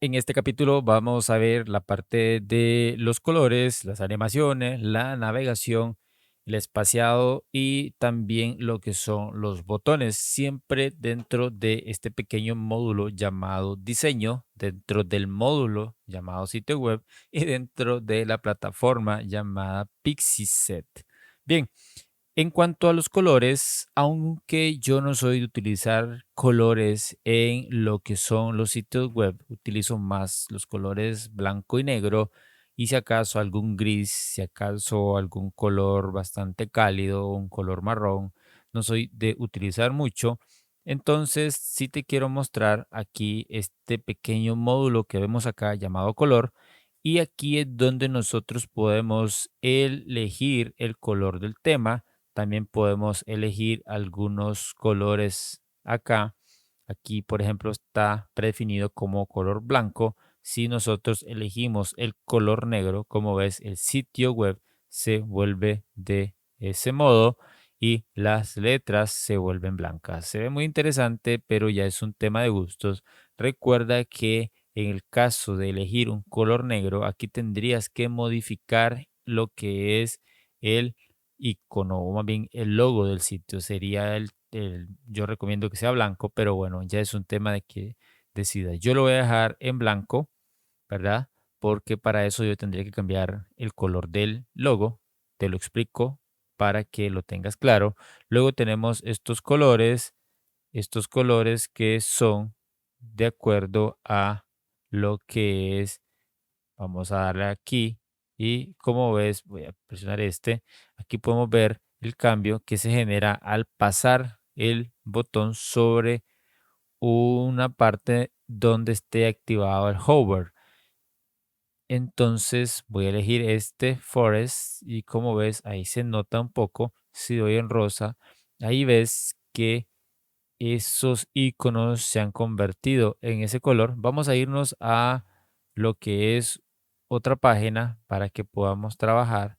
En este capítulo vamos a ver la parte de los colores, las animaciones, la navegación, el espaciado y también lo que son los botones, siempre dentro de este pequeño módulo llamado diseño, dentro del módulo llamado sitio web y dentro de la plataforma llamada Pixieset. Bien, en cuanto a los colores, aunque yo no soy de utilizar colores en lo que son los sitios web, utilizo más los colores blanco y negro y si acaso algún gris, si acaso algún color bastante cálido, un color marrón, no soy de utilizar mucho. Entonces, sí te quiero mostrar aquí este pequeño módulo que vemos acá llamado color y aquí es donde nosotros podemos elegir el color del tema. También podemos elegir algunos colores acá. Aquí, por ejemplo, está predefinido como color blanco. Si nosotros elegimos el color negro, como ves, el sitio web se vuelve de ese modo y las letras se vuelven blancas. Se ve muy interesante, pero ya es un tema de gustos. Recuerda que en el caso de elegir un color negro, aquí tendrías que modificar lo que es el icono, o más bien el logo del sitio. Sería yo recomiendo que sea blanco, pero bueno, ya es un tema de que decida. Yo lo voy a dejar en blanco, ¿verdad? Porque para eso yo tendría que cambiar el color del logo. Te lo explico para que lo tengas claro. Luego tenemos estos colores que son de acuerdo a lo que es. Vamos a darle aquí y como ves, voy a presionar este. Aquí podemos ver el cambio que se genera al pasar el botón sobre una parte donde esté activado el hover. Entonces voy a elegir este Forest y como ves ahí se nota un poco. Si doy en rosa, ahí ves que esos iconos se han convertido en ese color. Vamos a irnos a lo que es otra página para que podamos trabajar.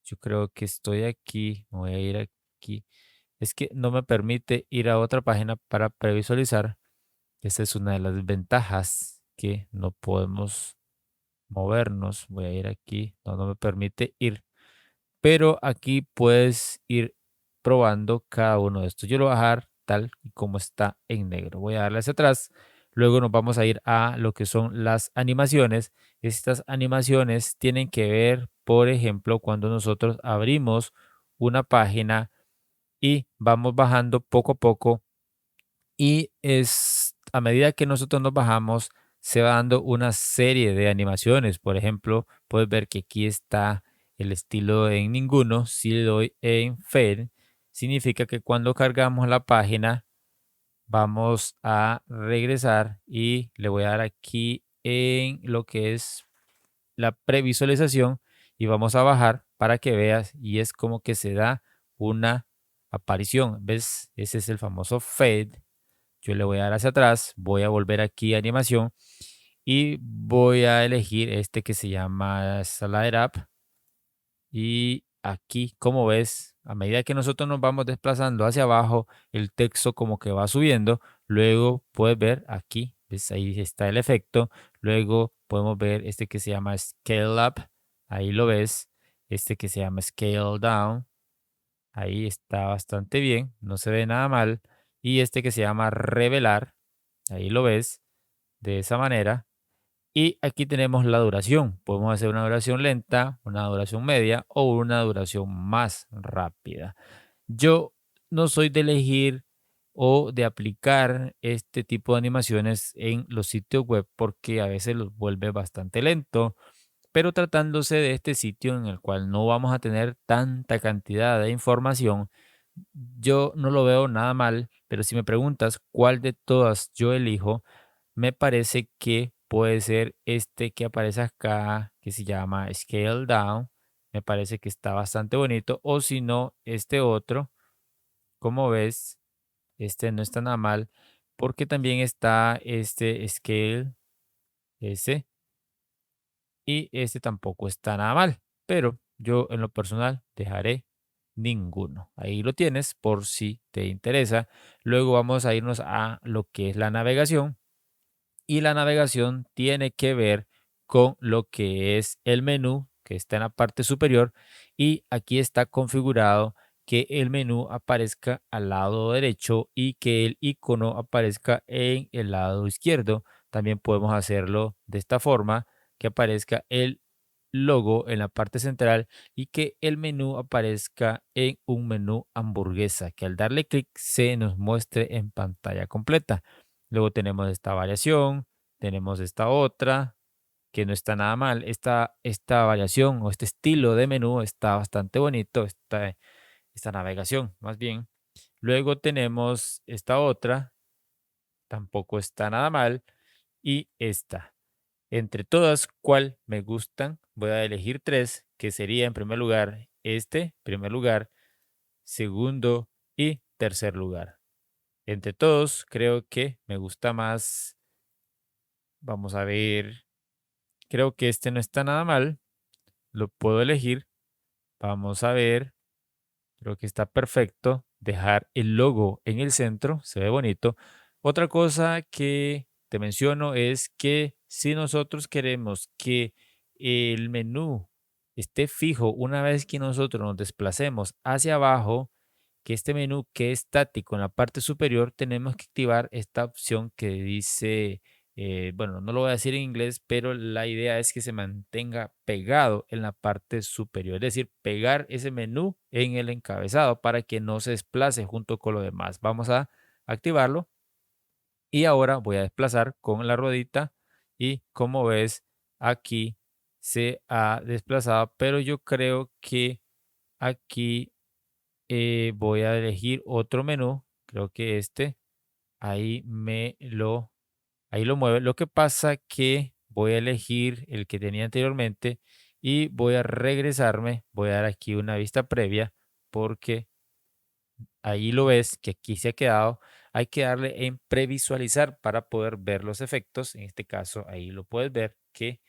Yo creo que estoy aquí, me voy a ir aquí. Es que no me permite ir a otra página para previsualizar. Esa es una de las ventajas que no podemos movernos. Voy a ir aquí, no me permite ir. Pero aquí puedes ir probando cada uno de estos. Yo lo voy a dejar tal y como está en negro. Voy a darle hacia atrás. Luego nos vamos a ir a lo que son las animaciones. Estas animaciones tienen que ver, por ejemplo, cuando nosotros abrimos una página y vamos bajando poco a poco y es a medida que nosotros nos bajamos, se va dando una serie de animaciones. Por ejemplo, puedes ver que aquí está el estilo en ninguno. Si le doy en Fade, significa que cuando cargamos la página, vamos a regresar y le voy a dar aquí en lo que es la previsualización y vamos a bajar para que veas y es como que se da una aparición. ¿Ves? Ese es el famoso Fade. Yo le voy a dar hacia atrás, voy a volver aquí a animación y voy a elegir este que se llama Slide Up. Y aquí, como ves, a medida que nosotros nos vamos desplazando hacia abajo, el texto como que va subiendo. Luego puedes ver aquí, ves, ahí está el efecto. Luego podemos ver este que se llama Scale Up. Ahí lo ves. Este que se llama Scale Down. Ahí está bastante bien, no se ve nada mal. Y este que se llama Revelar. Ahí lo ves de esa manera. Y aquí tenemos la duración. Podemos hacer una duración lenta, una duración media o una duración más rápida. Yo no soy de elegir o de aplicar este tipo de animaciones en los sitios web porque a veces los vuelve bastante lento, pero tratándose de este sitio en el cual no vamos a tener tanta cantidad de información, yo no lo veo nada mal, pero si me preguntas cuál de todas yo elijo, me parece que puede ser este que aparece acá, que se llama Scale Down. Me parece que está bastante bonito. O si no, este otro, como ves, este no está nada mal, porque también está este Scale S y este tampoco está nada mal. Pero yo en lo personal dejaré ninguno. Ahí lo tienes por si te interesa. Luego vamos a irnos a lo que es la navegación. Y la navegación tiene que ver con lo que es el menú que está en la parte superior y aquí está configurado que el menú aparezca al lado derecho y que el icono aparezca en el lado izquierdo. También podemos hacerlo de esta forma, que aparezca el logo en la parte central y que el menú aparezca en un menú hamburguesa, que al darle clic se nos muestre en pantalla completa. Luego tenemos esta variación, tenemos esta otra, que no está nada mal. Esta variación o este estilo de menú está bastante bonito, esta navegación más bien. Luego tenemos esta otra, tampoco está nada mal. Y esta. Entre todas, ¿cuál me gustan? Voy a elegir tres, que sería en primer lugar primer lugar, segundo y tercer lugar. Entre todos, creo que me gusta más. Vamos a ver. Creo que este no está nada mal. Lo puedo elegir. Vamos a ver. Creo que está perfecto. Dejar el logo en el centro. Se ve bonito. Otra cosa que te menciono es que si nosotros queremos que el menú esté fijo una vez que nosotros nos desplacemos hacia abajo, que este menú quede estático en la parte superior, tenemos que activar esta opción que dice, bueno, no lo voy a decir en inglés, pero la idea es que se mantenga pegado en la parte superior, es decir, pegar ese menú en el encabezado para que no se desplace junto con lo demás. Vamos a activarlo y ahora voy a desplazar con la ruedita y como ves aquí se ha desplazado, pero yo creo que aquí voy a elegir otro menú, creo que ahí ahí lo mueve. Lo que pasa que voy a elegir el que tenía anteriormente y voy a regresarme, voy a dar aquí una vista previa porque ahí lo ves que aquí se ha quedado. Hay que darle en previsualizar para poder ver los efectos. En este caso, ahí lo puedes ver que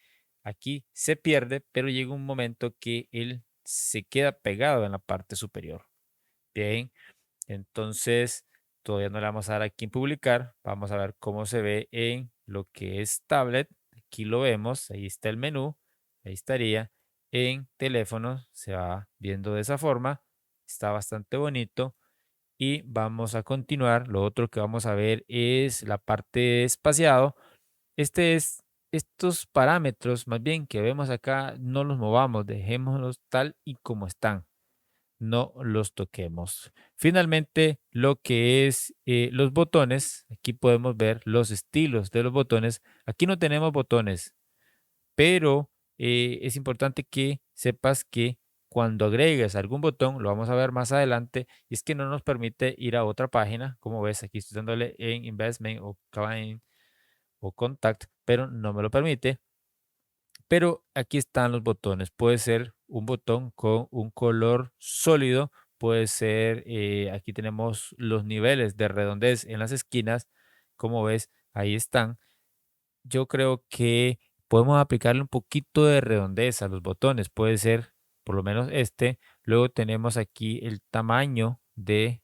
aquí se pierde, pero llega un momento que él se queda pegado en la parte superior. Bien, entonces, todavía no le vamos a dar aquí en publicar. Vamos a ver cómo se ve en lo que es tablet. Aquí lo vemos, ahí está el menú, ahí estaría. En teléfono se va viendo de esa forma. Está bastante bonito. Y vamos a continuar. Lo otro que vamos a ver es la parte espaciado. Estos parámetros, más bien que vemos acá, no los movamos, dejémoslos tal y como están, no los toquemos. Finalmente, lo que es los botones, aquí podemos ver los estilos de los botones. Aquí no tenemos botones, pero es importante que sepas que cuando agregues algún botón, lo vamos a ver más adelante, y es que no nos permite ir a otra página. Como ves, aquí estoy dándole en Investment o Client o Contact, pero no me lo permite. Pero aquí están los botones. Puede ser un botón con un color sólido, puede ser, aquí tenemos los niveles de redondez en las esquinas. Como ves, ahí están. Yo creo que podemos aplicarle un poquito de redondez a los botones. Puede ser por lo menos este. Luego tenemos aquí el tamaño de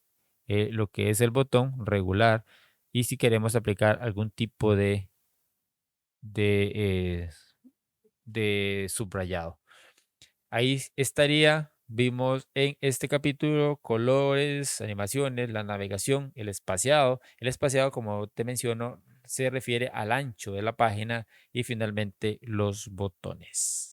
lo que es el botón regular. Y si queremos aplicar algún tipo de, eh, de subrayado. Ahí estaría, vimos en este capítulo colores, animaciones, la navegación, el espaciado. El espaciado, como te menciono, se refiere al ancho de la página y finalmente los botones.